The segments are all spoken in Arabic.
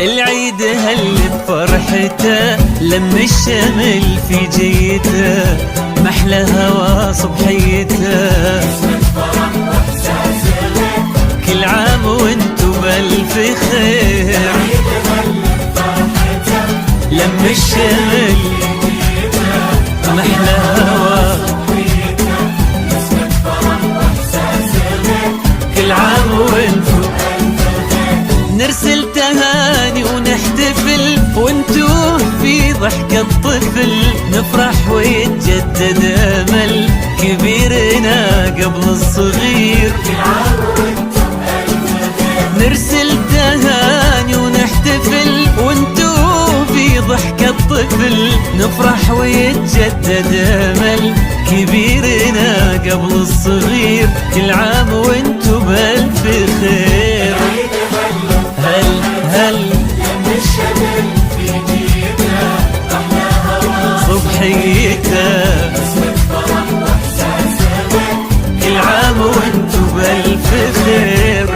العيد هل بفرحته لما الشمل في جيته محلى هوا صبحيته كل عام وانتو بألف خير لما الشمل محلى هوا كل عام وانتو نرسل تهاني ونحتفل وانتو في ضحكة طفل نفرح ويتجدد امل كبيرنا قبل الصغير نرسل تهاني ونحتفل وانتو في ضحكة طفل نفرح ويتجدد امل كبيرنا قبل الصغير كل عام وانتو بألف خير هل لما الشمل في جيته أحلى هوا صبحيته اسمك فرح واحساس كل عام وانتو بألف خير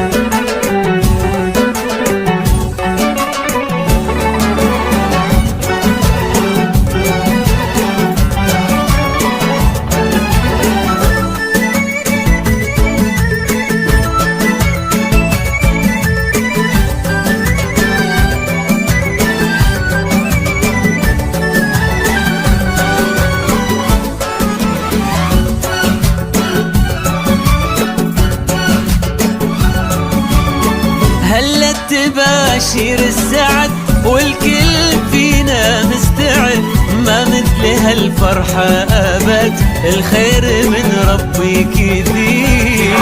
هلا تباشير السعد والكل فينا مستعد ما مثل هالفرحة أبد الخير من ربي كثير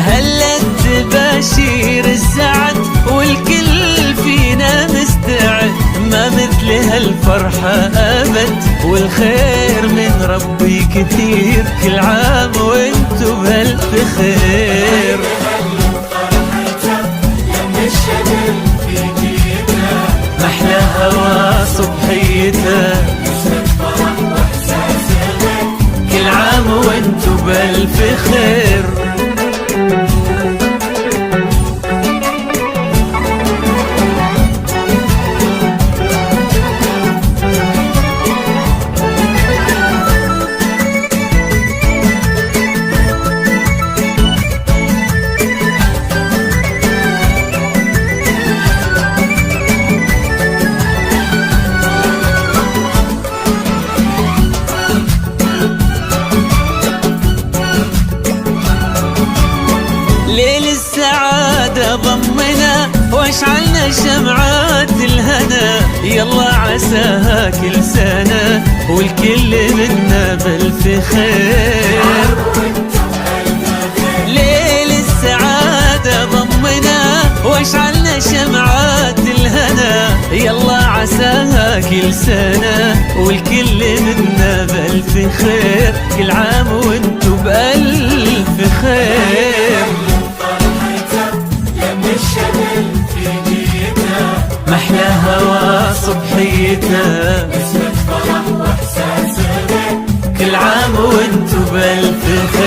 هلا تباشير السعد والكل فينا مستعد ما مثل هالفرحة أبد والخير من ربي كثير كل عام وانتو بألف خير محلى هوا صبحيته كل عام وانتو بألف خير ليل السعادة ضمنا واشعلنا شمعات الهنا يلا عساها كل سنة والكل منا بألف خير ليل السعادة ضمنا واشعلنا شمعات الهنا يلا عساها كل سنة والكل منا بألف خير كل عام وانتو بألف خير محلى هوا صبحيته اسمك فرح واحساس كل عام وانتو بألف خير